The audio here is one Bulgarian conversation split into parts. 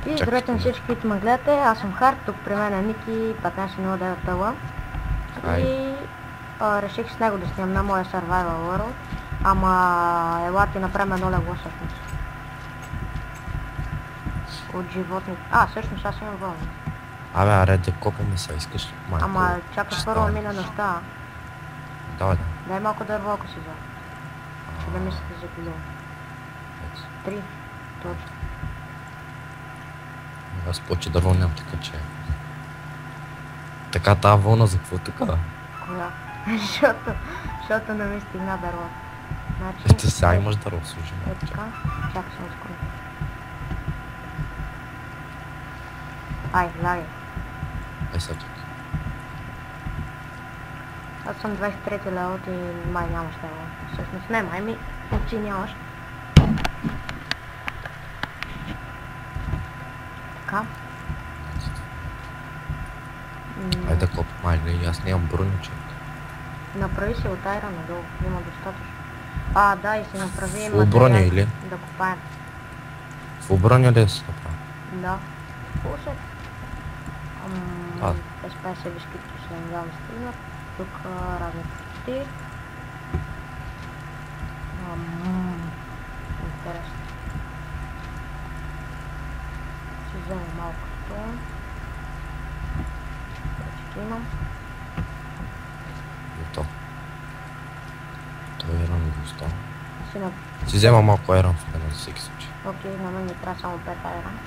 И здравейте на всички, които ме гледате, аз съм Харт, тук при мен е Ники 1509 тъла. И реших с него да снимам на моя Survival World, ама елате направим едно легло всъщност. От животни. Всъщност аз имам вълна. Аре да копаме се, искаш ли? Ама чакай първо мина нощта. Давай. Дай малко дърво, ако си взел. Ще да мислите за кило. 3. Точно. Аз повече дърво нямам, така че... Така тази вълна за какво така? Коя? Защото не ми стигна дърво. Ето сега имаш дърво, служи. Ето така. Чакай само скоро. Лагай. Сега тук. Аз съм 23 левел и май нямаш левел. Всъщност не май ми, почти нямаш. Така. Айде да копам, аз нямам броничек. Направи си от айра надолу, има достатъчно. Да, и си направи в броня или? Да копаем. В броня ли си направи? Да. Слушай. Без 50 бисквито ще не дам стигнат. Тук разни почти. Интересно. Ще взема малко това. Вече имам. Ето. Това еран го остава. Си взема малко еран в мен за всеки случай. Окей, на мен ми трябва само 5 еран.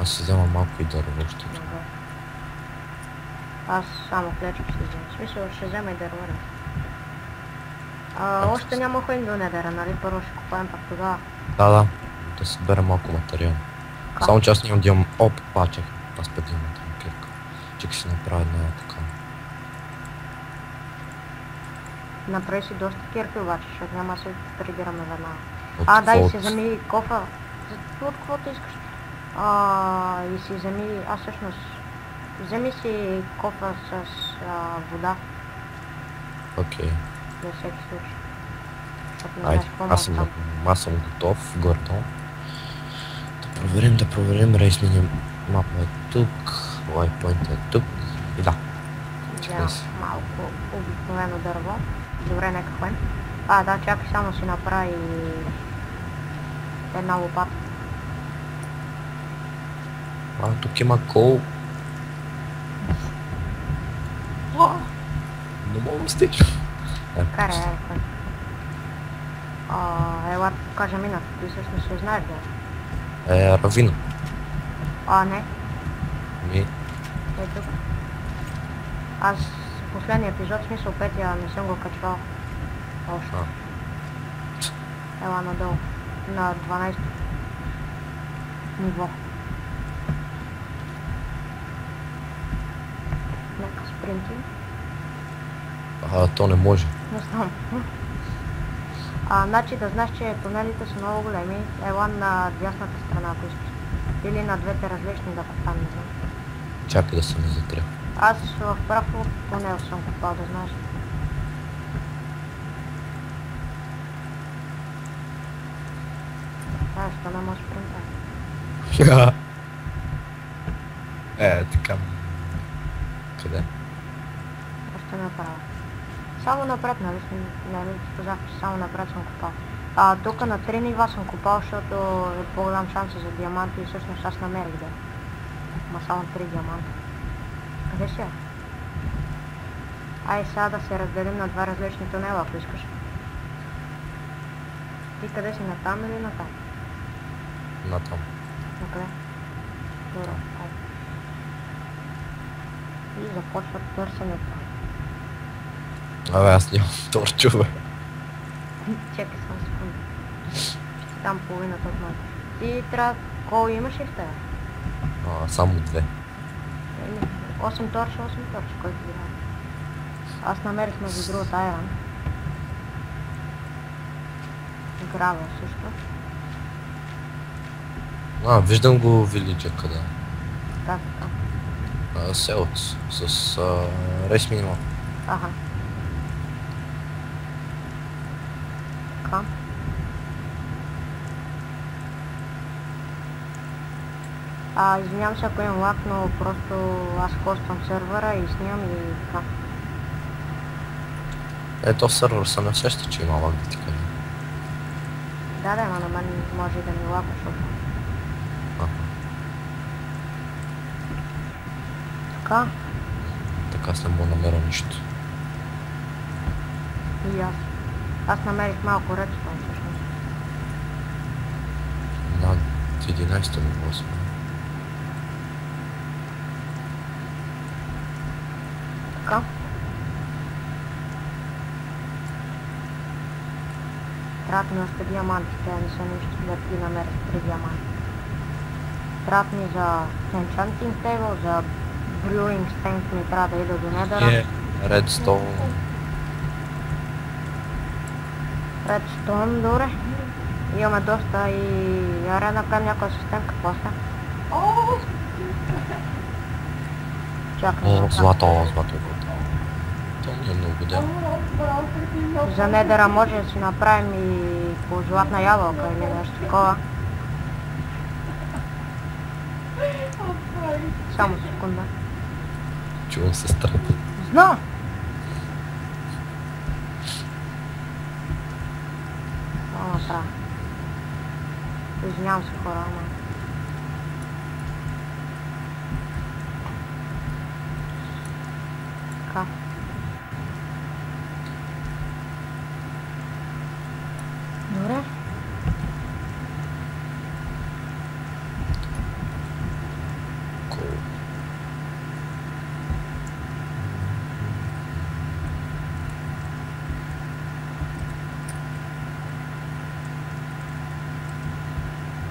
Аз си взема малко и дърво още. Аз само клечок ще взема. В смисъл ще взема и дърво. Още няма ходим до недера, нали? Първо ще купаем пак тогава. Да. Да съберем малко материал. Само че аз нямам да имам... Чакай. Аз път имам тази кирка. Чакай си направя една така. Направи си доста кирки обаче, защото няма да се тригираме веднага. Да, и си вземи кофа. От каквото искаш. И си вземи... всъщност... Вземи си кофа с вода. Окей. За всеки случай. Айде, аз съм готов, гордо. Да проверим, рейсмини мапа е тук, лайпойнт е тук и да. Взема малко обикновено дърво. Добре, нека ходим. Да, чакай, само си направи една лопата. Тук има кол. Не мога да стича. Карай, ходим. Ела да покажа мината, ти всъщност ще знаеш да Равина. Не. Ми. Тук. Аз последния епизод, в смисъл петия, не съм го качвал. Още. Ела надолу. На 12 ниво. Нека спринти. То не може. Не знам. Значи да знаеш, че тунелите са много големи. Ела на дясната страна, ако искаш. Или на двете различни да копам, не знам. Чакай да се не затря. Аз в прав тунел съм копал, да знаеш. Що не можеш спринта? Така. Къде? Още направо. Само напред, нали казах, че само напред съм копал. Тук на 3 нива съм копал, защото е по-голям шанс за диаманти и всъщност аз намерих да. Ма само 3 диаманта. Къде си? Сега да се разделим на два различни тунела, ако искаш. Ти къде си, на там или на там? На там. Окей. Добре, айде. И започва търсенето. Аз нямам торчове. Чакай само секунда. Там половината от моята. Ти трябва... Кол имаш ли в тебе? Само 2. 8 торча, който ги дава. Аз намерих между другото айран. Гравел също. Виждам го вилиджа къде. Така. Селото с рейс минимал. Така. Извинявам се, ако имам лак, но просто аз хоствам сервера и снимам и така. Ето в сервер се не сеща, че има лак, да ти кажа. Да, ама на мен може и да ми лака, защото... Така? Така аз не мога намеря нищо. И аз. Аз намерих малко редстон всъщност. Над 11-то ниво сме. Така? Трябват ми още диаманти, те не са нищо да ти намерят 3 диаманти. Трябват ми за Enchanting Table, за Brewing Strength ми трябва да ида до Nether. Redstone. Redstone, добре. Имаме доста и аре да направим някоя системка после. Чакай. Злато. То ми е много ден. За Недера може да си направим и по златна ябълка или нещо такова. Само секунда. Чувам сестра. Знам! Какво направя? Извинявам се, хора, ама... Така. Добре.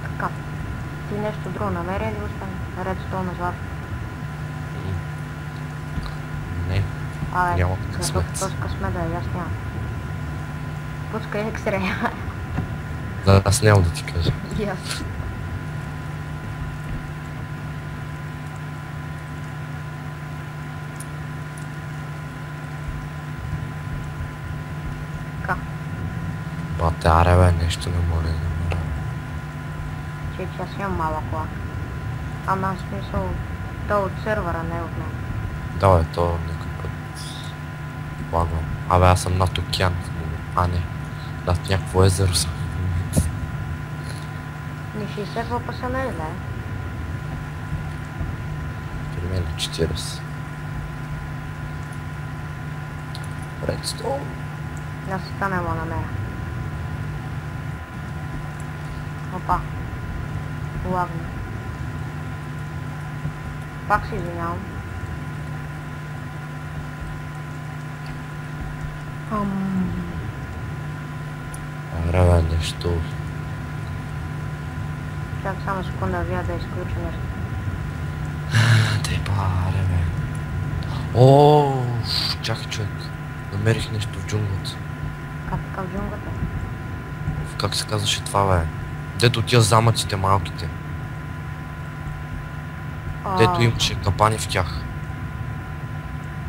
Така. Ти нещо друго намери или остане? Редстон на злато. Не. Няма късмет. Този късмет да е, аз нямам. Пускай ексрея. Да, аз няма да ти кажа. И аз. Така. Батаре, бе, нещо не може да намеря. Че аз имам малък лак. Ама в смисъл, то от сервера, не от мен. Да, бе, то някой път лагвам. Абе, аз съм над океан. А, не. Над някакво езеро съм. Ни 60 въпа са не знае. При мен е 40. Редстоун. Да се стане му намеря. Опа. Лагна. Пак се извинявам. Аре, бе, нещо. Чак само секунда, вие да изключа нещо. Те паре, бе. О, чакай, човек. Намерих нещо в джунглата. Как така в джунглата? Как се казваше това, бе? Дето тия замъците малките. Дето имаше капани в тях.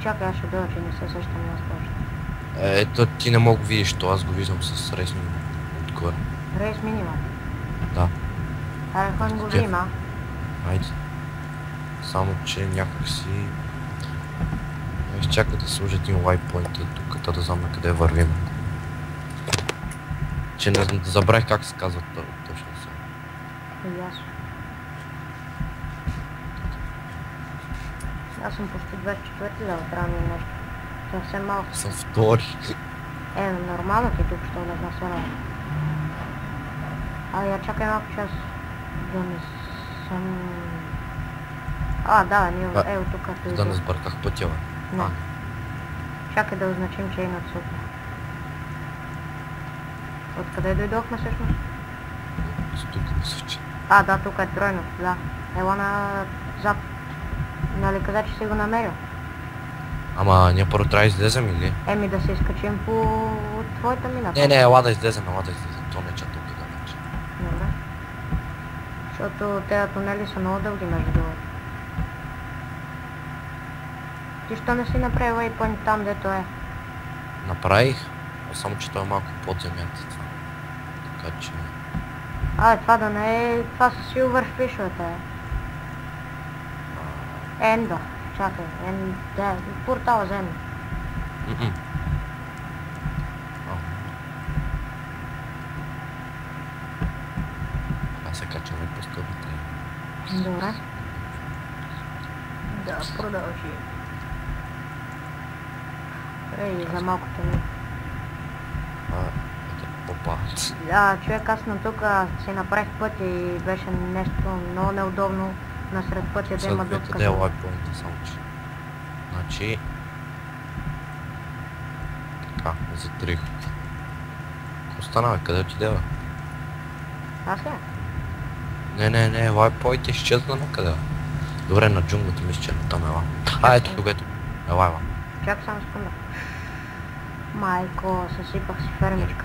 Чакай, аз ще дойда, че не се сещам аз точно. Ето ти не мога видиш то, аз го виждам с рейс минимум отгоре. Рейс минимум. Да. Аре, хон го видим, а? Айде. Само че някак си... Изчакай да сложа един лайпойнт тук, да знам на къде вървим. Че не забравих как се казва точно сега. И аз. Аз съм почти 24 лева, трябва ми нещо. Съвсем малко. Съм втори. Нормално ти тук, що да насвърля. Я чакай малко час. Да не съм... Да, ние от тук като Да не сбърках пътя, бе. Не. Чакай да означим, че е над супер. Откъде дойдохме всъщност? Тук мисля, че... Да, тук е тройно, да. Ела назад. Нали каза, че си го намерил? Ама ние първо трябва да излезем или? Да се изкачим по твоята мина. Не, ела да излезем. То не че толкова далече. Добре. Защото тези тунели са много дълги между другото. Ти що не си направил waypoint там, дето е? Направих, само че той е малко под земята това. Така че... Това да не е... Това са Silverfish-овете. Ендо. Чакай. Портала за Ендо. Аз се качваме по стълбите. Добре. Да, продължи. Ей, за малкото ми. Опа. Да, човек, аз на тук си направих път и беше нещо много неудобно насред пътя да има дупка. Къде е лайфпоинта, само че. Значи... Така, затрих. Какво стана, бе? Къде отиде, бе? Аз ли? Не, лайфпоинт изчезна някъде, бе. Добре, на джунглата ми изчезна, там ела. Ето тук, ето. Ела. Чакай само секунда. Майко, съсипах си фермичка.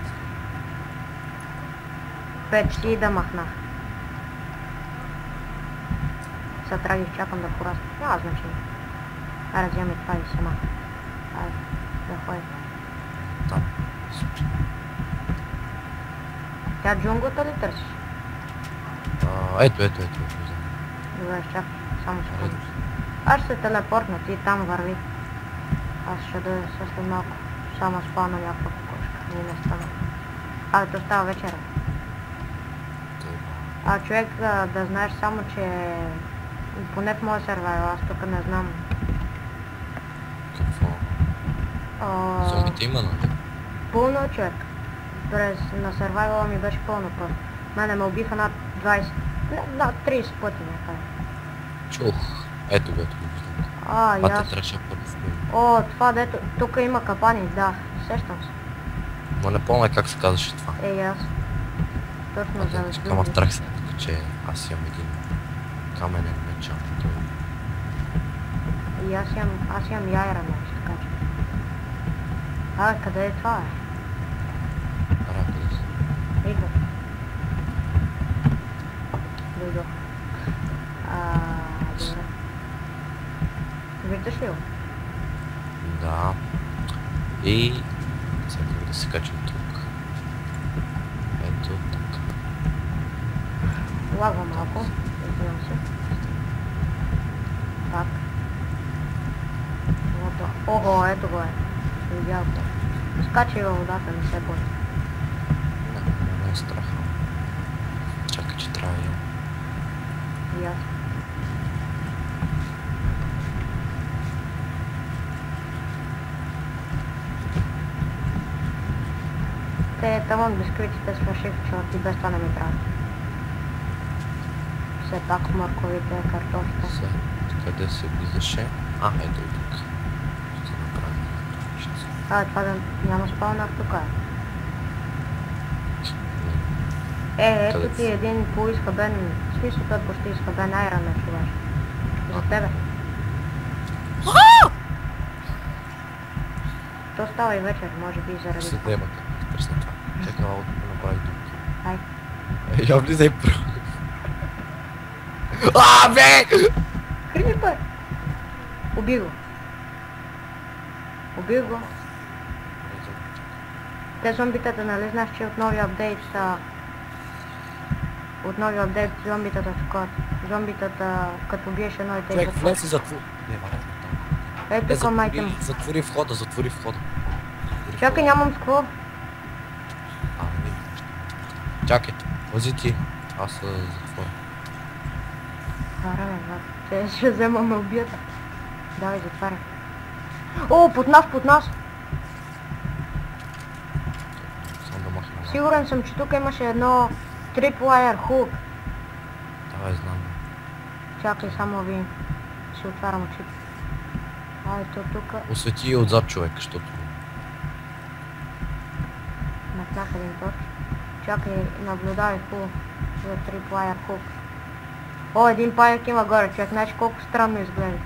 5 да махнах. Сега трябва да изчакам да порасна. Няма значение. Аре, вземи това и сама. Айде, да ходи. Там. Тя джунглата ли търсиш? Ето. Добре, чакай. Само секунда. Аз ще се телепортна, ти там върви. Аз ще да след малко. Само спална някаква кокошка. Не стана. Абе, то става вечера. Човек, да знаеш само, че поне в моя сервайвер, аз тук не знам. Какво? Зомбите има, нали? Пълно е, човек. На сервайвера ми беше пълно просто. Мене ме убиха над 20, над 30 пъти някъде. Чух. Ето го виждам. И аз... те трябваше първо. Това дето... Тук има капани, да. Сещам се. Но не помня как се казваше това. Аз. Точно за да... Ама страх се, че аз имам един каменен меч. И аз имам яйра меч, така че. Къде е това, Къде си? Идва. Дойдох. Добре. Виждаш ли го? Да. И... Сега да се качим тук. Ето така. Лагва малко. Извинявам се. Так. Ого, ето го е. Видял го. Скачай във водата, не се бой. Не е страха. Чакай, че трябва да имам. И аз. Те таман бисквитите свърших, защото и без това не ми трябва. Все пак морковите, картофите. Къде се влизаше? Ето и тук. Ще направим нещо. Това да няма спалнах тук. Ето ти един полуизхабен, в смисъл той почти изхабен айрон на човеш. За тебе. То става и вечер, може би и заради. Ще се демата. Пресна това. Чакай малко да направи тук. Ай. Я влизай право. Бе! Крипър! Убий го. Те зомбитата, нали знаеш, че от новия апдейт зомбитата такова. Зомбитата, като биеш едно и те... Човек, влез и затвори. Ето към майка му. Затвори входа. Чакай, нямам с какво. Не. Чакай, вози ти. Аз се затворя. Те ще взема ме убият. Давай, затваряй. Под нас! Само да махна. Сигурен съм, че тук имаше едно трипвайер хук. Давай, знам. Чакай, само ви си отварям очите. Ето тук. Освети отзад, човек, защото... Махнах един път. Чакай, наблюдавай хубаво за трипвайер хук. Един паяк има горе, човек, знаеш колко странно изглежда.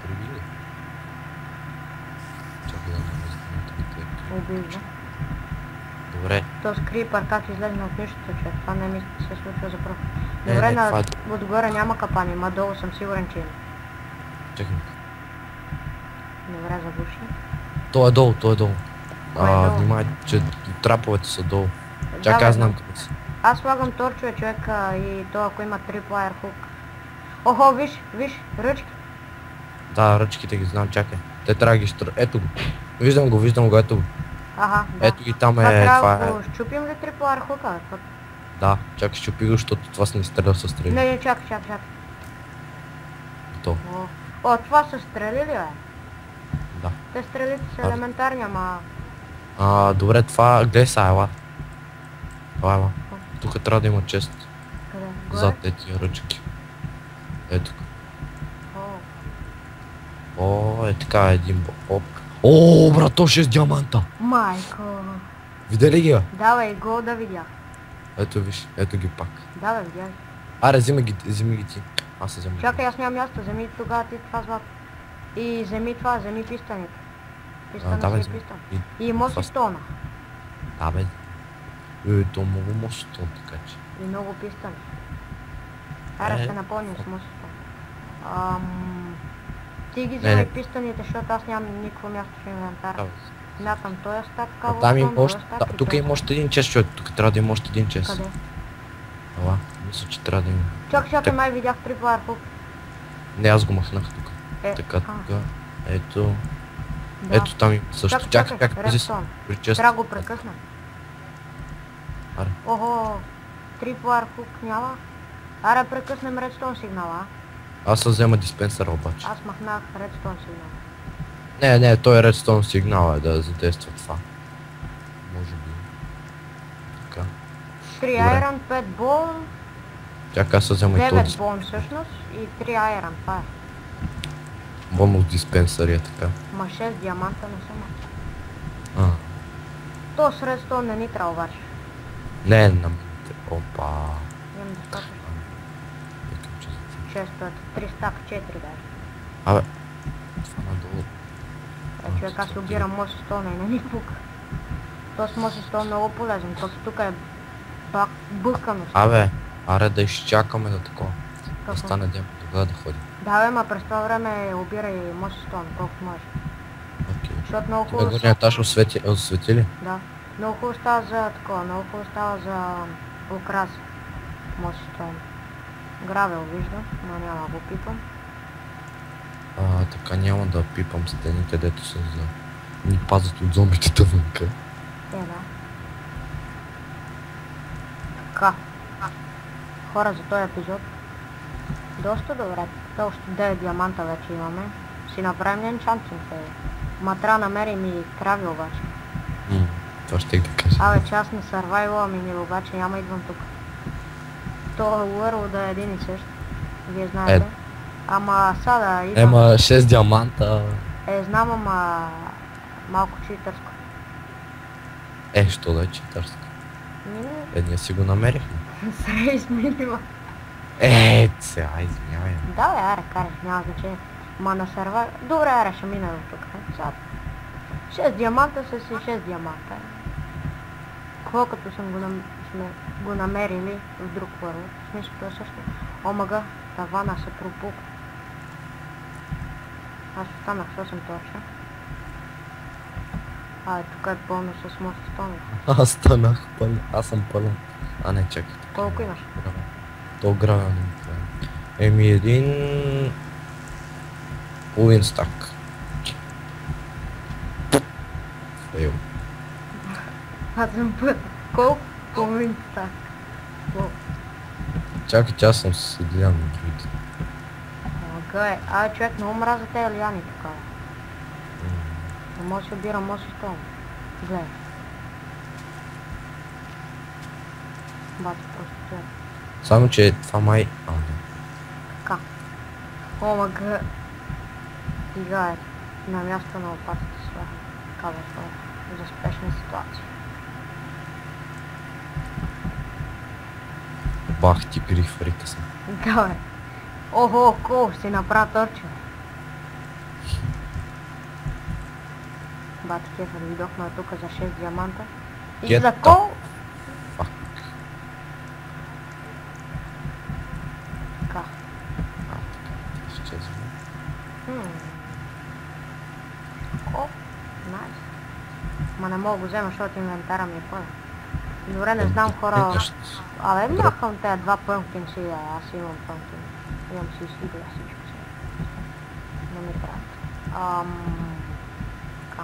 Приви ли? Чакай да не Убива. Добре. То с крипър как излезна от нищото, човек, това не ми се случва за пръв. Добре, отгоре няма капани, ма долу съм сигурен, че има. Чакай. Добре, заглуши. Той е долу. Внимай, че траповете са долу. Чакай, аз знам къде си. Аз слагам торчове, човека, и то ако има трипвайер хук. Виж, ръчки. Да, ръчките ги знам, чакай. Те трябва да ги ето го. Виждам го, ето го. Аха, да. Ето ги там Това е, трябва това да е. го щупим ли триплар хука, бе? Да, чакай, щупи го, защото това се не стреля със стрели. Не, чакай. Готово. О, това са стрели ли, бе? Да. Те стрелите са елементарни, ама... Добре, това, гледай са, ела. Ела. Тук трябва да има чест. Къде? Зад тези ръчки. Ето. О, Е така, един оп. О, брато, 6 диаманта! майко. Видя ли ги, бе? Давай го да видя. Ето виж, ето ги пак. Да, бе, видя. Аре, вземи ги ти. Аз се взема. Чакай, аз нямам място, вземи тогава ти това злато. И вземи пистаните. Давай, Пистън си пистън. И моси стона. Да, бе. То много може стон, така че. И много пистъни. Аре, ще напълним с моси стона. Ти ги вземай пистъните, защото аз нямам никакво място в инвентара. Мятам този стак, тук има още един чест, човек. Тук трябва да има още един чест. Къде? Ела, мисля, че трябва да има. Чакай, май видях триплар хук. Не, аз го махнах тук. Така, тук. Ето. Ето там има също. Чакай, пази се. Трябва го прекъсна. Аре. Охо, триплар хук няма. Аре, прекъснем редстон сигнала. Аз се взема диспенсъра обаче. Аз махнах редстон сигнала. Не, той е редстон сигнал е да задейства това. Може би. Така. 3 айрон, 5 бон. Чакай, аз се взема и 9 бон всъщност и 3 айрон, това е. Бонус диспенсър е така. Ма 6 диаманта не съм. То с редстон не ни трябва обаче. Не, на мините. Опа. Имам достатъчно. 6, 3 стак, 4 даже. Абе. Това надолу. Човек, аз обирам моси стона и не ни пука. Този моси стон много полезен, защото тук е бъкано. Абе, аре да изчакаме да такова. Да стане ден, тогава да ходи. Да, бе, ма през това време обирай моси стон, колкото може. Окей. Защото много хубаво... Горния етаж освети ли? Да. Много хубаво става за такова, много хубаво става за украс. Моси стон. Гравел виждам, но няма да го пипам. Така няма да пипам стените, дето са за... ни пазят от зомбите тъвънка. Да. Така. Хора, за този епизод. Доста добре. Още 9 диаманта вече имаме. Си направим енчантинг, ма трябва да намерим и крави обаче. Това ще да кажа. Абе, че аз на survival ми обаче няма идвам тук. То Уърл да е един и същ. Вие знаете. Ама сега да идвам... Ема 6 диаманта. Знам, ама... малко читърско. Що да е читърско? Не. Ние си го намерихме. Срей смилива. Сега, извинявай. Да, бе, аре, карай, няма значение. Ма на survival... Добре, аре, ще мина до тук. 6 диаманта са си 6 диаманта. Колкото сме го намерили в друг Уърл. В смисъл, това също. Омага, тавана се пропука. Аз останах съвсем точно. Тук е пълно с мостостони. Аз станах пълен. Аз съм пълен. Не, чакай. Колко имаш? То гравя не ми трябва. Един... половин стак. Фейл. Аз съм път. Колко? Половин стак. Чакай, че аз съм с лиан на другите. Човек, много мразя тези лиани така. Не може да обирам мостостони. Гледай. Бати просто това. Само, че това май... не. Така. Омага. Играе на място на опасните слаги. Казва това. За спешни ситуации. Бах ти периферите съм. Да, бе. Охо, кол, си направя торче. Бати кефа, видохме тук за 6 диаманта. И за кол... Така. О, найс. Ма не мога го взема, защото инвентара ми е пълен. Добре, не знам хора... Абе, махам тези 2 пъмкин си, аз имам пъмкин. Имам си изхидля всичко си. не ми трябва. Така.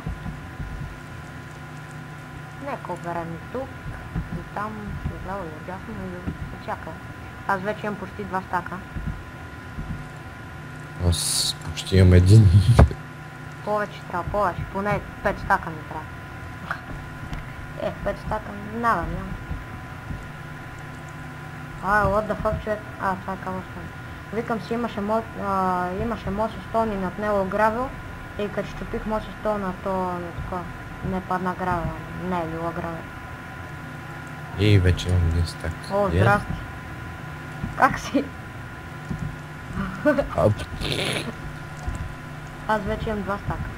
Нека оберем и тук, и там, и отляво, и отдясно, и отсякъде. Аз вече имам почти 2 стака. Аз почти имам един. Повече трябва, повече. Поне 5 стака ми трябва. 5 стака няма. What the fuck, човек? Това е кавостон. Викам си, имаше мосостони над него гравел и като щупих мосостона, то не падна гравел. Не е било гравел. И вече имам един стак. О, здрасти. Как си? Аз вече имам 2 стака.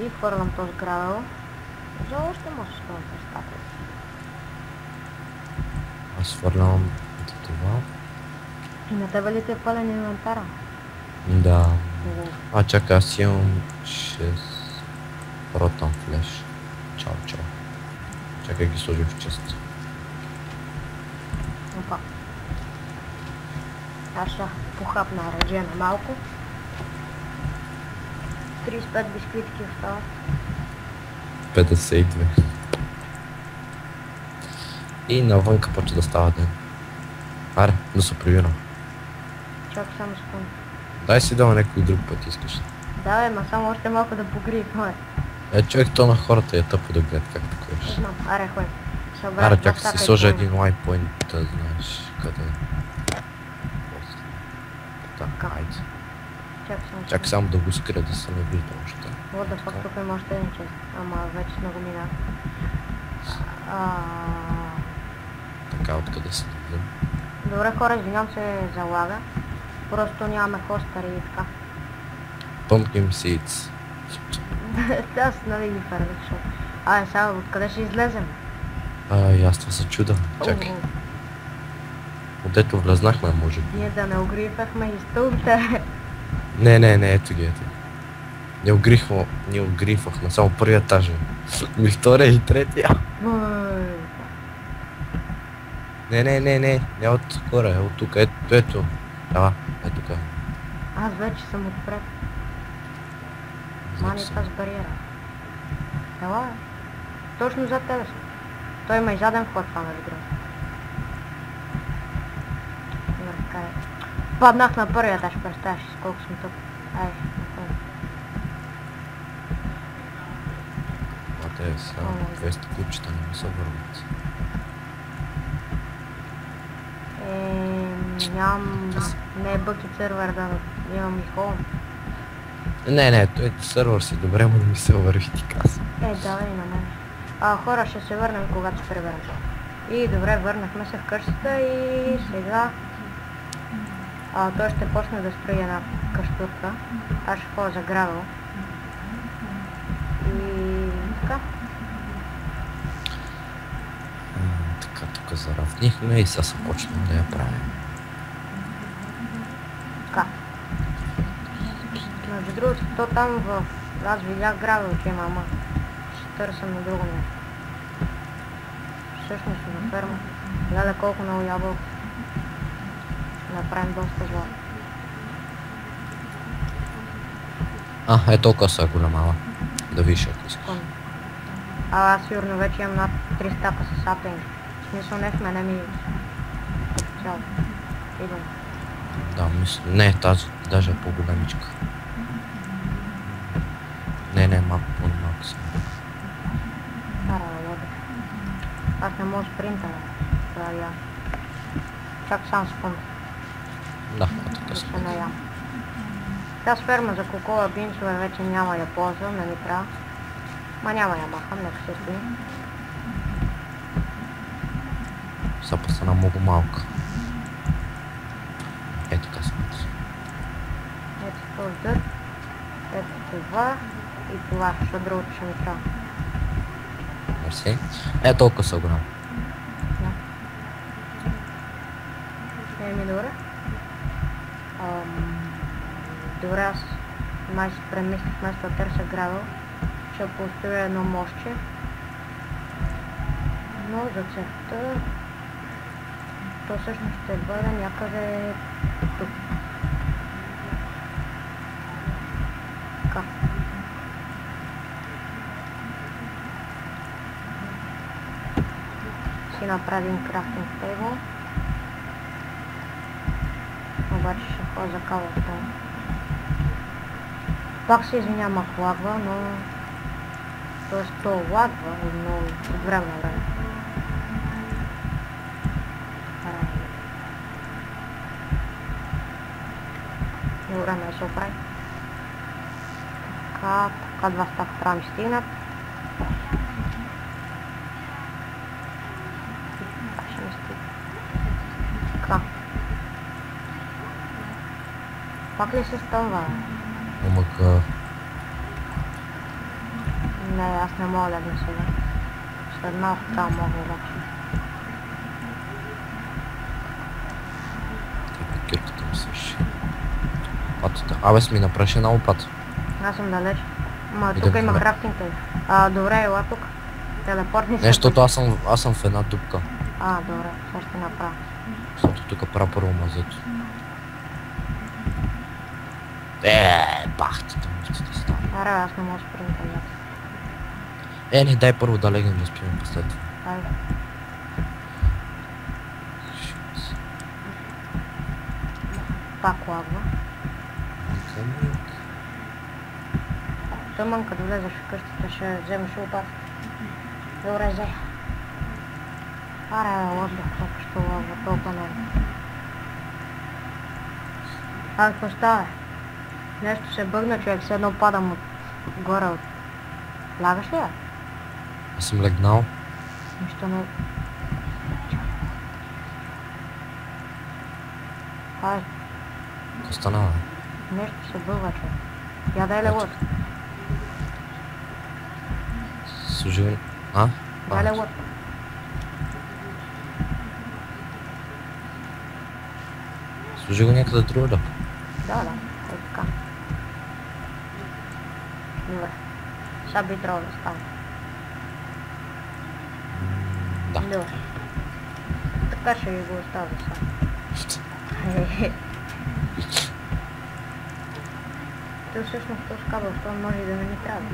И хвърлям този гравел. За още мосостон през стака. Аз хвърлям това. И на тебе ли те е пълен инвентара? Да. Чакай, аз имам 6 ротан флеш. Чао. Чакай, ги сложи в чест. Опа. Аз ще похапна реджена малко. 35 бисквитки остават. 52. И навънка почва да става ден. Аре, да се привирам. Чакай само секунда. Дай си дава някой друг път искаш. Да, ма само още малко да погрие това човек, то на хората е тъпо да гледат как такова. Знам, аре, хой. Аре, чакай си сложа един лайпоинт, да знаеш къде е. Така, айде. Чакай само да го скрия, да се не вижда още. What the fuck, тук има още един чест. Ама вече сме го минали. Така, откъде се видим? Добре хора, извинявам се за лага. Просто нямаме хостъри и така. Pumpkin seeds. Аз нали ги фървих, защото... сега откъде ще излезем? И аз това се чудам. Чакай. Отдето влезнахме, може би. Ние да не огрифахме и стълбите. Не, ето ги. Не огрифахме, само първия етаж. Ми втория и третия. Не от горе, от тук, ето. Ела, ето тук. Аз вече съм отпред. Мани тази бариера. Ела, точно зад тебе съм. Той има и заден вход това на игра. Паднах на първия етаж, представяш с колко съм тук. Те са 200 кучета, не ми се върват. Нямам... Не е бъкет сервер да имам и хоум. Не, сервер си добре, но да ми се върви, ти казвам. Давай на мен. Хора, ще се върнем, когато се приберем. И добре, върнахме се в къщата и сега... той ще почне да строи една къщурка. Аз ще ходя за гравел. И така. Така, тук заравнихме и сега се почнем да я правим. Така. Между другото, то там в... Аз видях гравел, че има, ама ще търся на друго място. Всъщност на ферма. Гледа колко много ябълки. Направим доста злато. Толкова са голяма. Да виж, ако искаш. Аз сигурно вече имам над 3 стака с сапинг. В смисъл не в мене ми... цяло. Идем. Да, мисля. Не, тази даже е по-големичка. Не, малко по-малко съм. Аз не мога спринта, това я. Чак сам спомня. Да, така се. Тази ферма за кокола бинсове вече няма я ползвам, не ми трябва. Ма няма я махам, нека се стои. Сапа стана много малка. Така се. Ето този дър. Ето това и това, защото другото ще ми трябва. Мерси. Толкова са голямо. Добре. Добре, аз май си премислих вместо да търся гравел. Ще построя едно мостче. Но за целта то всъщност ще бъде някъде тук. Така. Си направим крафтинг тейбъл. Обаче ще ходя за кавата. Пак се извинявам ако лагва, но... Тоест то лагва, но от време на време. Време да се оправи. Така, два стака трябва ми стигнат. Това ще ми стигне. Така. Пак ли се стълва? Омака. Не, аз не мога да го сега. След малко трябва мога обаче. Кирката ми свърши. Лопатата. Абе сме направиш една лопата. Аз съм далеч. Ма тук има крафтинг тейбъл. Добре, ела тук. Телепортни се. Не, защото аз съм в една дупка. Добре, сега ще направя. Защото тук правя първо мазето. Бахтите мустите става. Аре, аз не мога да спрем тази. Не, дай първо да легнем да спим после това. Айде. Пак лагва. Тъмън, като влезеш в къщата, ще вземеш лопата. Добре, взе. Аре, въздух, толкова ще лагва, толкова много. Какво става? Нещо се бъгна, човек, все едно падам горе от... Лагаш ли я? Аз съм легнал. Нищо не... Ай, Какво станава? нещо се бъгва, човек. Я дай левото. Служи го... Дай левото. Служи го някъде друга. Да, е така. Добре. Сега би трябвало да стане. Да. Добре. Така ще ви го оставя сега. То всъщност този кабел, това може и да не ми трябва.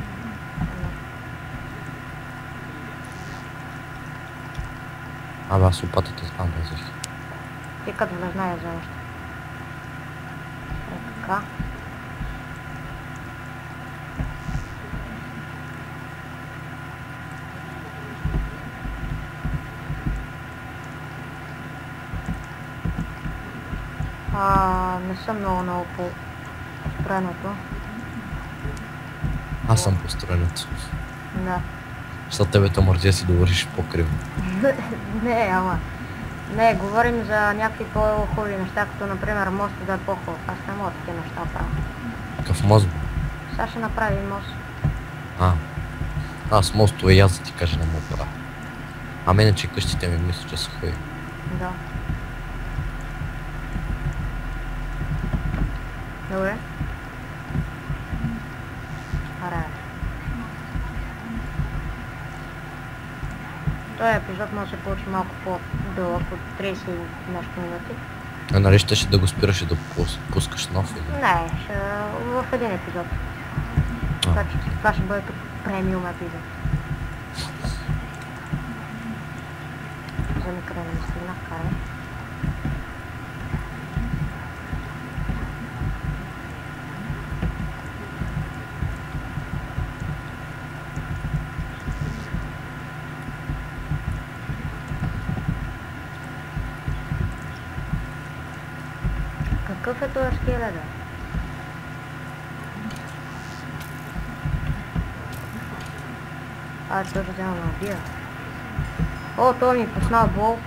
Абе, аз лопатата знам да взех. Ти като влезна я за нещо. Така. Не съм много по построеното. Аз съм построенето. Да. Защото тебе те мързи да си довършиш по-криво. Не, ама. Не, говорим за някакви по-хубави неща, като например мост да е по-хубав. Аз не мога такива неща да правя. Какъв мост? Сега ще направим мост. Аз мостове и аз да ти кажа не мога правя. Мене, че къщите ми мисля, че са хубави. Да. Добре. Аре. Този епизод може да се получи малко по-дълъг от 30 и нещо минути. Нали ще да го спираш и да пускаш нов или? Не, ще в един епизод. Това ще бъде тук премиум епизод. За никъде не ми стигна, карай. Какъв е този скелет? Това ще взема на убия. Той ми пусна бол.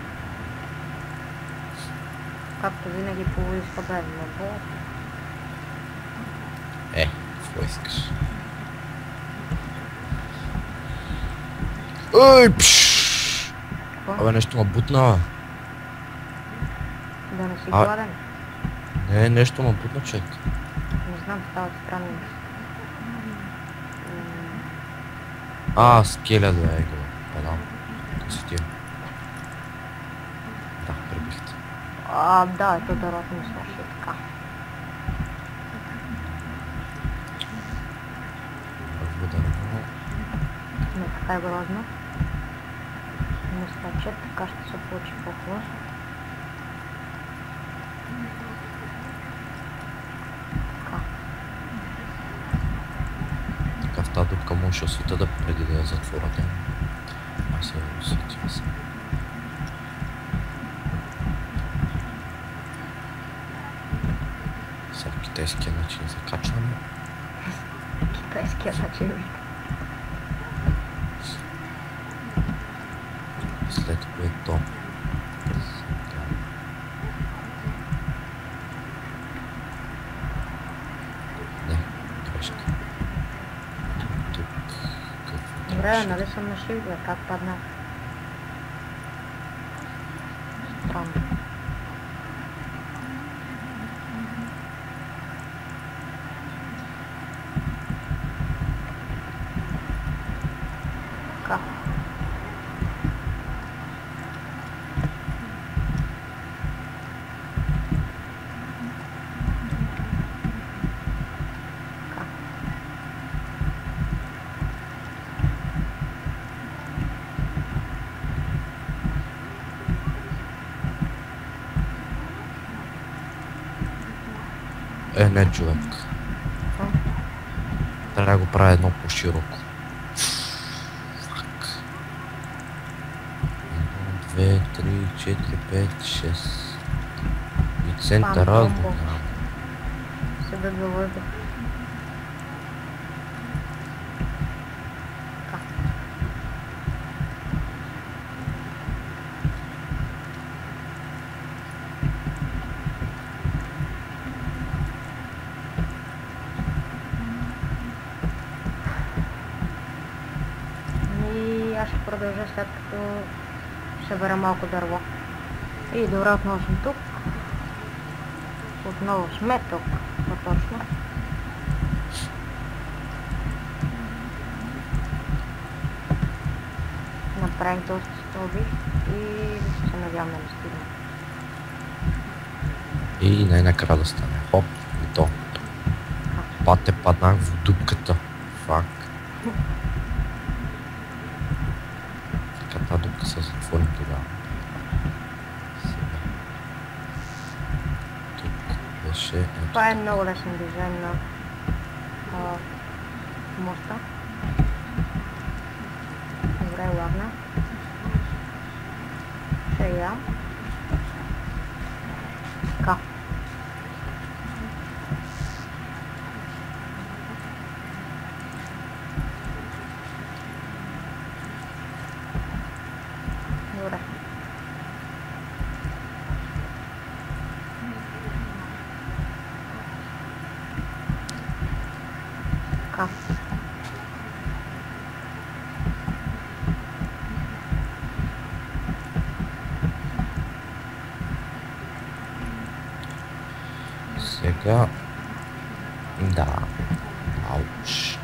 Както винаги по-изхабен на бол. Какво искаш? Ой, пшшш! Абе, нещо ма бутна. Да не си гладен? Не, нещо ма бутна, човек. Не знам, стават странни. Скелет, бе, го. Падам. Късотия. Да, пребихте. Да, ето дървото ми свърши така. така е грозно. Мисля, че така ще се получи по-хубаво. Така в тази дупка може да осветя да преди да я затворя. Аз се осветя се. Сега китайския начин за качване. Китайския начин. След което не, грешка. Тук какво Добре, трябваше? нали съм на шивия, как падна? Странно. Така. Така. Не, човек. Трябва да го правя едно по-широко. Фак. 1, 2, 3, 4, 5, 6. И центъра го няма. Себе доводих. Така. И аз ще продължа след като събера малко дърво. И добре, отново съм тук. Отново сме тук, по-точно. Направих доста стълби и се надявам да не стигна. И най-накрая да стане. Хоп, и то. Пате паднах в дупката. Фак. Така тази дупка се затвори тогава. Сега. Тук беше... ето. Това е много лесен дизайн на моста. Добре, ладно. Сега. Така. Добре. Така. Сега... Да. Ауч.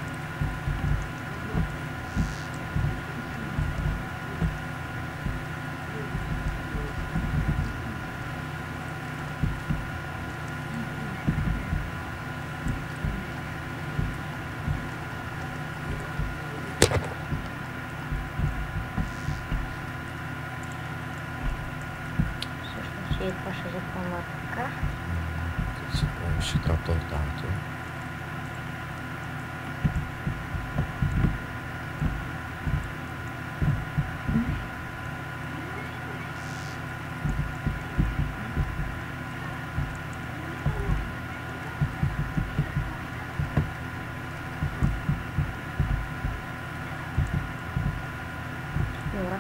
Всъщност и това ще запълна така. Как си помниш играта от Данто? Добре.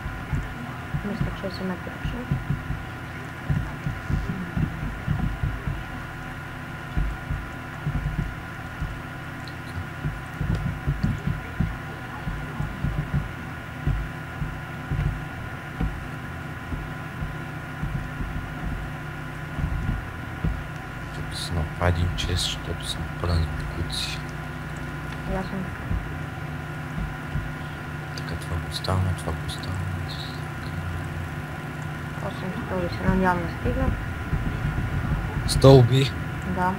Мисля, че е симетрично. Тук си направи един чест, защото съм пълен куци. Ясно. Така това го оставяме, това го оставяме. 8 стълби се надявам да стигна. Стълби. Да.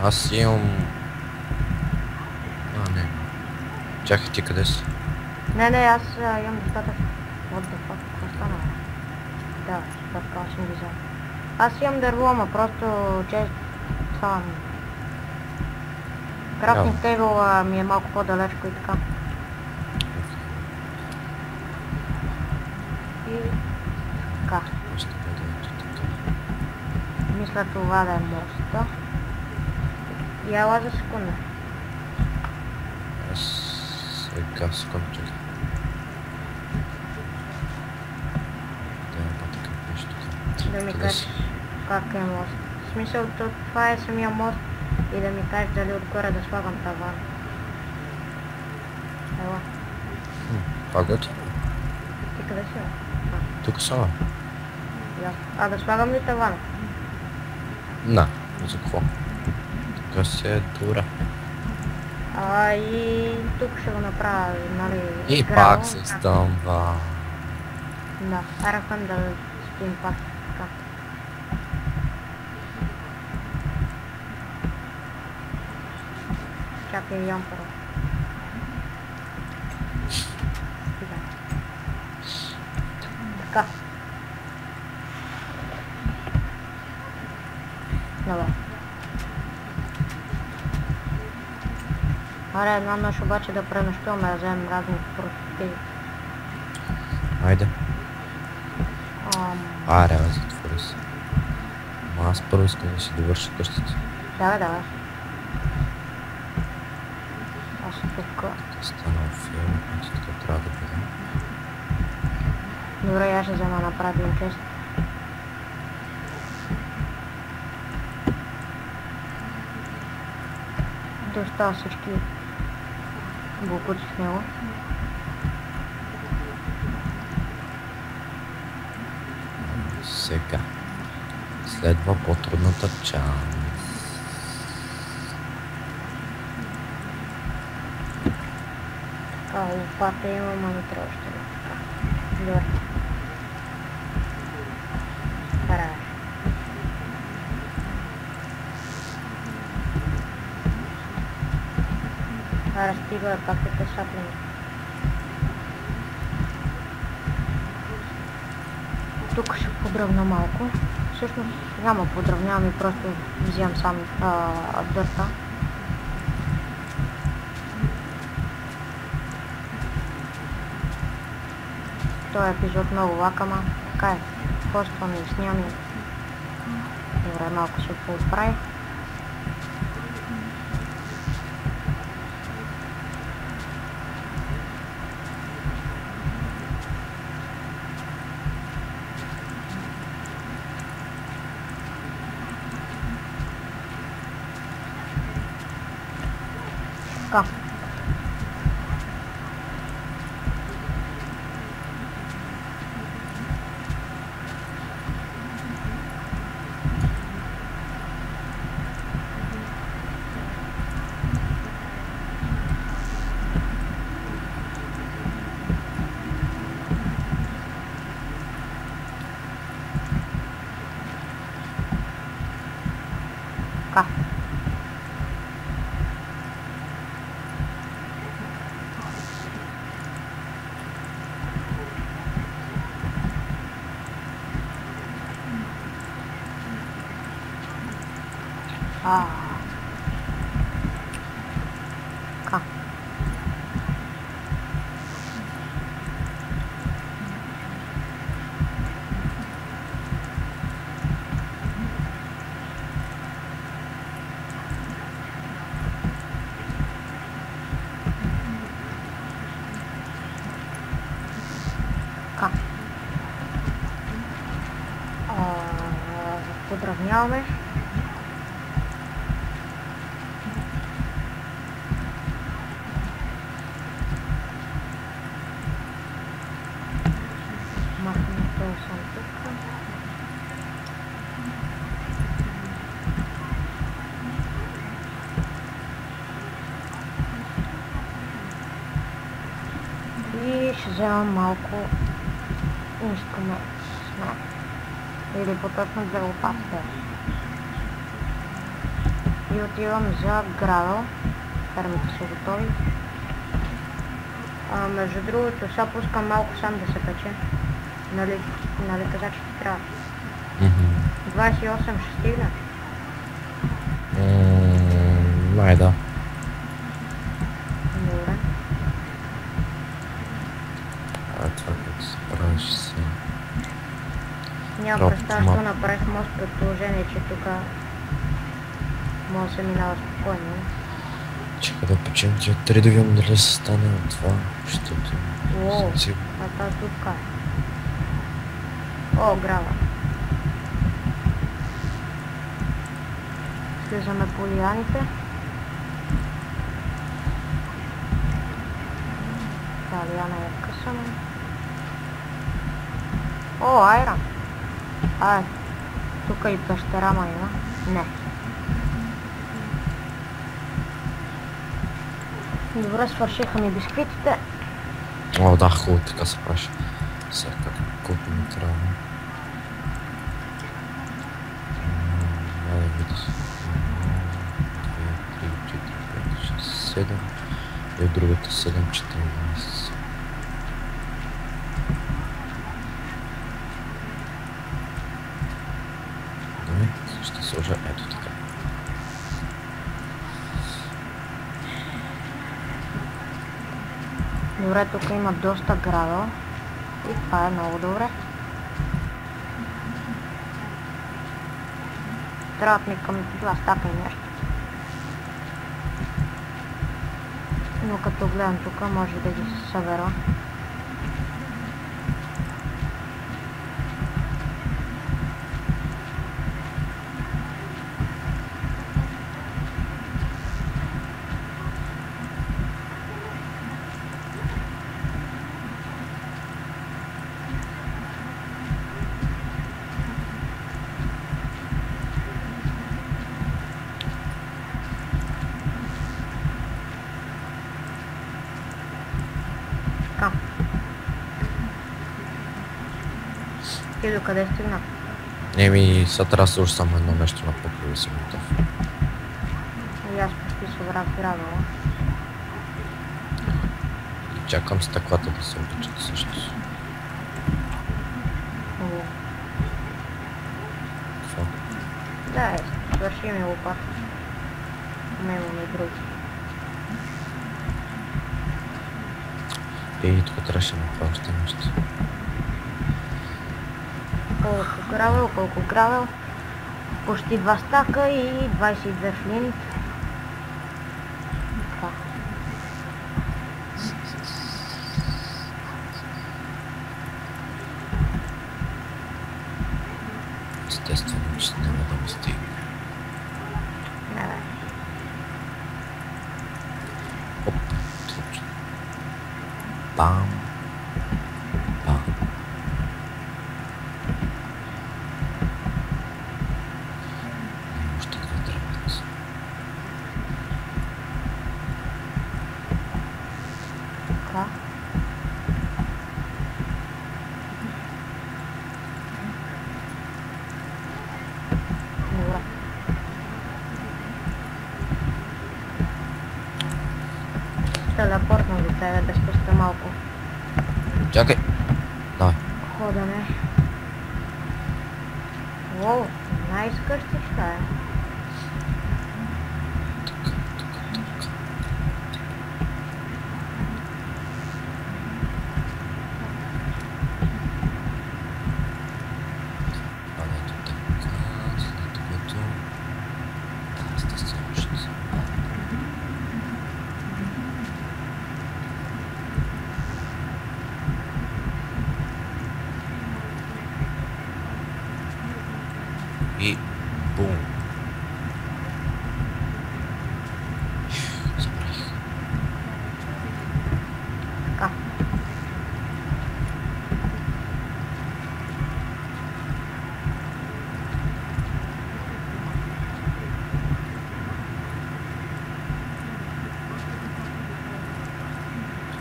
Аз имам... А, не. Чакай, ти къде си? Не, аз имам достатъчно. What the fuck, какво стана? Да, така съм ги взел. Аз имам дърво, ама просто често това ми. Крафтинг тейбъл ми е малко по-далечко и така. И така. Мисля това да е моста. И ела за секунда. Сега секунда чакай. Да ми кажеш как е мост. В смисъл, това е самия мост и да ми кажеш дали отгоре да слагам таван. Ела. Пагът? Ти къде си? Тук сама. Да слагам ли тавана? На, за какво? Тук си е добре. И тук ще го направя, нали, И грало. пак се стъмва. Да, арахам да стоим пак така. Чакай, ям първо. Така. Добре. Аре, една нощ обаче да пренощуваме, да вземем разни продукти. Айде. Аре, затвори се. Ама аз първо искам да си довърша къщата. Давай. Аз тук. Станал филм, така трябва да бъде. Добре, аз ще взема направя един чест. Да остава всички булкуци в него. Сега. Следва по-трудната част. Лопата имам, ами трябва още не така. Добре. Добре. Разтигва пакета саплени. Тук ще подравна малко. Всъщност няма подравнявам и просто взимам сам дърта. Този епизод много лакама. Така е. Хостваме и снимаме. Добре, малко се поправи. Така. Така. Така. Така. Подравняваме. Махаме този сон тук. И ще взема малко инструмент. Или по-точно за лопатите. И отивам за градъл. Фермите са готови. Между другото, сега пускам малко сам да се пече. Нали каза, че ти трябва? 28 ще стигна. Май да. Добре. Това как се правиш си. Няма представа, що направих мост при положение, че тук може да се минава спокойно. Чека да печем тия 3 да видим дали се стане от това, защото... О, а тази дупка е. О, грава. Слизаме по лияните. Та лияна е късана. О, айран. Тук и пещера ма има. Не. Добре, свършиха ми бисквитите. О, да, хубаво, така се правиш. Сега колко ми трябва. Да видя. 2, 3, 4, 5, 6, 7. И от другата 7, 14. Добре, ще сложа ето така. Добре, тук има доста градо. И това е много добре. Трябват ми към 2 стака и нещо. Но като гледам тук, може да ги събера. Ти до къде стигна? Еми, сега трябва да сложа само едно нещо на покрива и съм готов. И аз почти събрах градова. И чакам стъклата да се обичат също. Какво? Да, свърши ми лопата. Не имаме други. И тук трябваше да направя още нещо. Колко гравел. Почти 2 стака и 22 флинт. Така. Естествено, че няма да ми стигне. Не, бе. Оп, точно. Бам. Бам. Още 2 трябват. Така. Добре. Телепортна до тебе да спуска малко. Чакай. Давай. Ходане. Воу, най-скъщища е. И бум. Забравих. Така.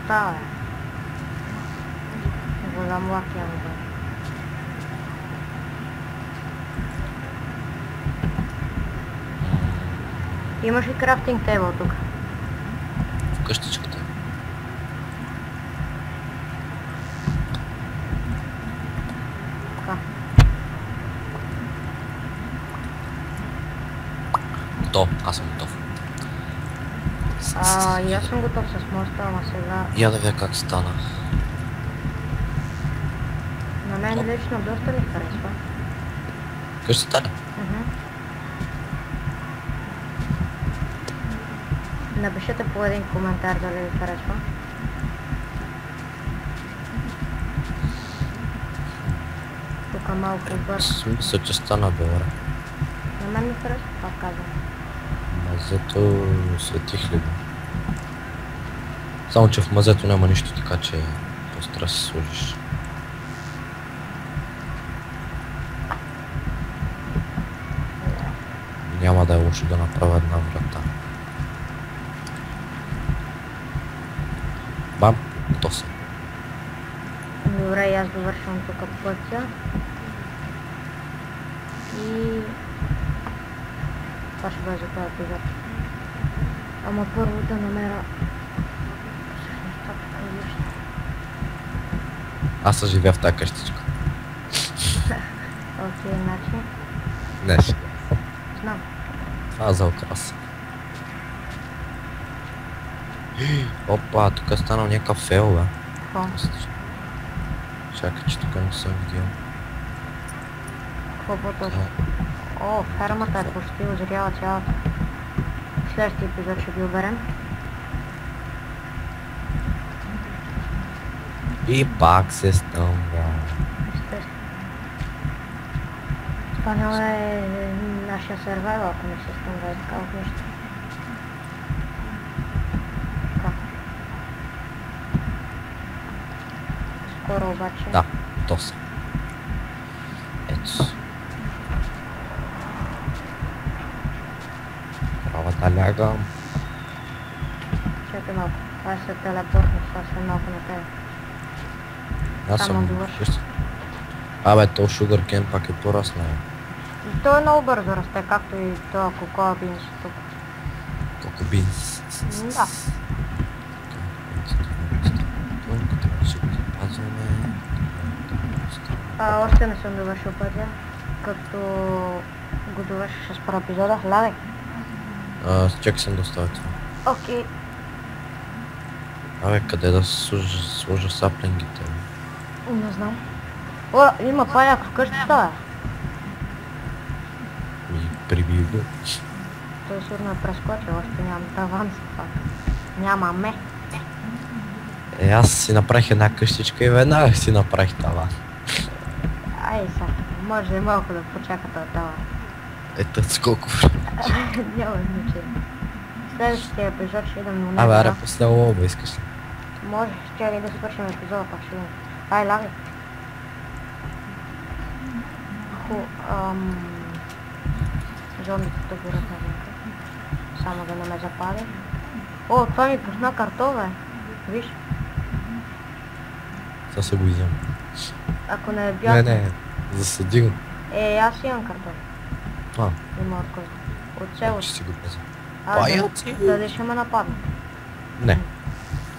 Става е. Голям лак я въде. Имаш ли крафтинг тейбъл тук? В къщичката. готов, аз съм готов. И аз съм готов с моста, ама сега... Я да видя как стана. На мен лично доста ми харесва. Къщата ли? Напишете по един коментар дали ви харесва. Тук малко бърз. Мисля, че стана добре. На мен ми харесва, пак казвам. Мазето светих ли го? Само че в мазето няма нищо, така че просто трябва да си сложиш. Няма да е лошо да направя една врата. Бам, то съм. Добре, и аз довършвам тук пътя. И... това ще бъде за този епизод. Ама първо да намеря... всъщност това тук е лично. Аз съм живея в тази къщичка. Окей, значи... Не ще. Знам. Това е за украса. Опа, тук е станал някакъв фейл, бе. Какво? Чакай, че тук не съм видял. Какво по-точно? О, фермата е почти озряла цялата. В следващия епизод ще ги оберем. И пак се стъмва. Естествено. Това няма да е нашия сервайвър, ако не се стъмва и така от нищо. Така. Скоро обаче. Да, то съм. Ето. Кравата лягам. Чакай малко. Аз се телепортна, сега след малко на тебе. Аз Само съм. довърши. Абе, то Sugarcane пак е пораснал. И той е много бързо расте, както и това Cocoa Beans тук. Колко бинс. Да. Още не съм довършил пътя, като го довърших с първа епизода. Ладай. Чакай съм да оставя това. Окей. Абе, къде да сложа саплингите? Не знам. О, има паяк в къщата, бе. И прибив го. Той сигурно е прескочил, още нямам таван си пак. Нямаме. Аз си направих една къщичка и веднага си направих таван. Ай сега, може малко да почака този таван. Ето с колко време. Няма значение. Следващия епизод ще идем на него. Абе, аре, после лоба искаш ли? Може, ще ли да свършим епизода, пак ще идем. Ай, лагай. Зомбите тук горят на винка. Само да не ме запали. О, това ми пусна картоф, бе. Виж, Сега се го изям. ако не бях... Не, засади го. Аз имам картоф. И моркови. От селото. Ще си го пазя. Дали ще ме нападне? Не,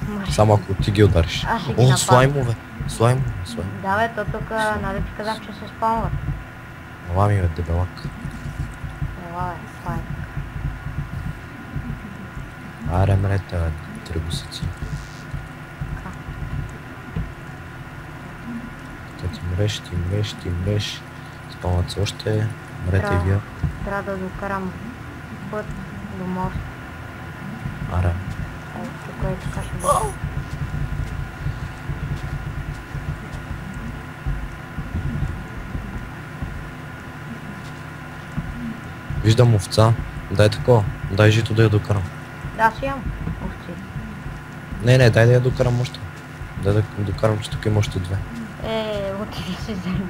Може. само ако ти ги удариш. Аз ще ги О, нападна. слаймове. Слаймове. Да, бе, то тук, нали ти казах, че се спамват. Ала ми, бе, дебелак. Ела, бе, това е. Аре, мрете, бе, трибусици. Ти мреш. Спамват се още. Мрете и вие. Трябва да докарам път до мост. Аре. Тук е така ще бъде. Виждам овца. Дай такова. Дай жито да я докарам. Да, си имам овци. Не, дай да я докарам още. Дай да докарам, че тук има още две. Отиди си вземи.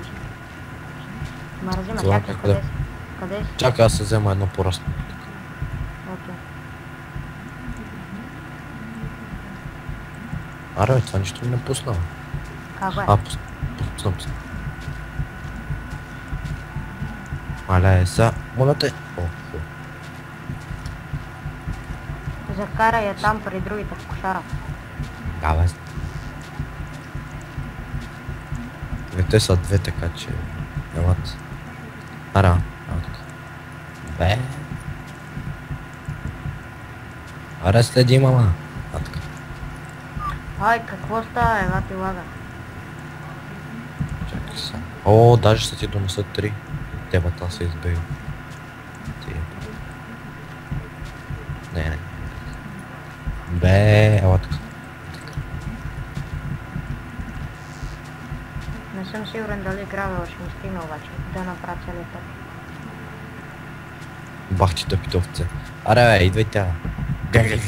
Мързима, Златка, чакай, къде си? Къде си? Чакай, аз се взема едно порасно. Окей. Аре, бе, това нищо ми не пусна. Бе. Как бе? Пусна. Маля, са. Моля те. Закарай я там при другите в кошара. Да, бе. Те са две, така че... Елат. Ара. Бе. Аре, следи, мама. А, така. Ай, какво става, ева ти лага. Чакай сега. О, даже ще ти донесат 3. Темата се избега. Ти. Не. Бе, ела така. Не съм сигурен дали гравела ще ми стигна обаче да направя целият път. Бах ти тъпитовце. Аре, бе, идвай тя. Гай.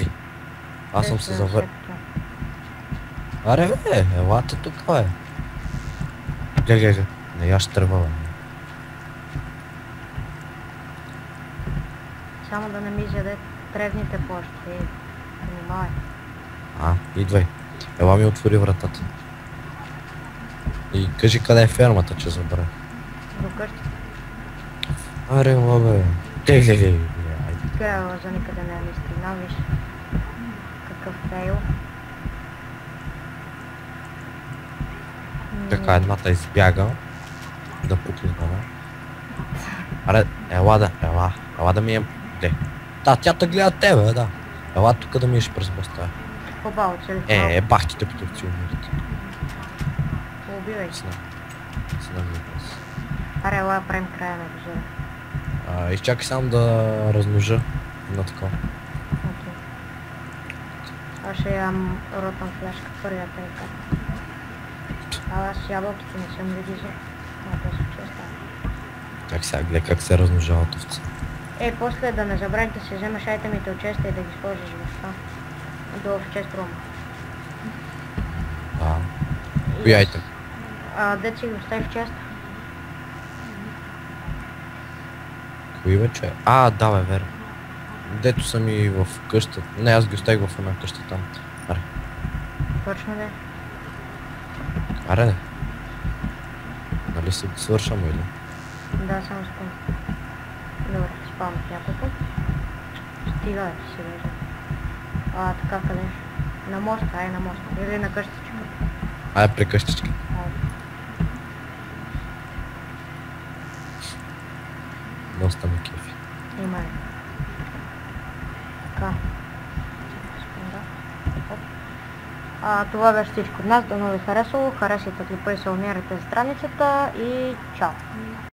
Аз съм се завър... Аре, бе, елате тук, бе. Гай. Не, я ще тръгва, бе. Само да не ми изяде тревните площи. Внимавай. Идвай. Ела ми отвори вратата. И кажи къде е фермата, че забравя. До къщи. Аре, ела, бе. Гай. Гравела за никъде не е ми стигнал, виж. Какъв фейл. Така, едната избяга. Да пукне, да. Аре, ела да ми е... Де. Да, тя те гледа тебе, да. Ела тук да миеш през моста. Хубаво, че ли? Бах ти тъпитовци умират. Убивай се. Сна ми въпрос. Аре, ела правим края на епизода. Изчакай само да размножа на такова. Окей. Аз ще ям ротан фляшка, първията ръка. Аз ябълките не съм видизал. Това се честа. Как сега, гледай как се размножават овце. После да не забравиш да си вземеш айтемите от честа и да ги сложиш в това. В чест рома. Кои айтем? Дет си ги остави в чест. Кои бе, че? Да бе, верно. Дето съм и в къщата. Не, аз ги оставих в една къща там. Аре. Точно да. Аре. Нали се свършам или? Да, само спомня. Добре, спомнях няколко. Стига да си вижда. Така къде? На моста, на моста. Или на къщичка. При къщичка. Доста ми кефи. Има ли? Така. Това беше всичко от нас. Дано ви харесало. Харесайте, клипа и се абонирайте за страницата и чао!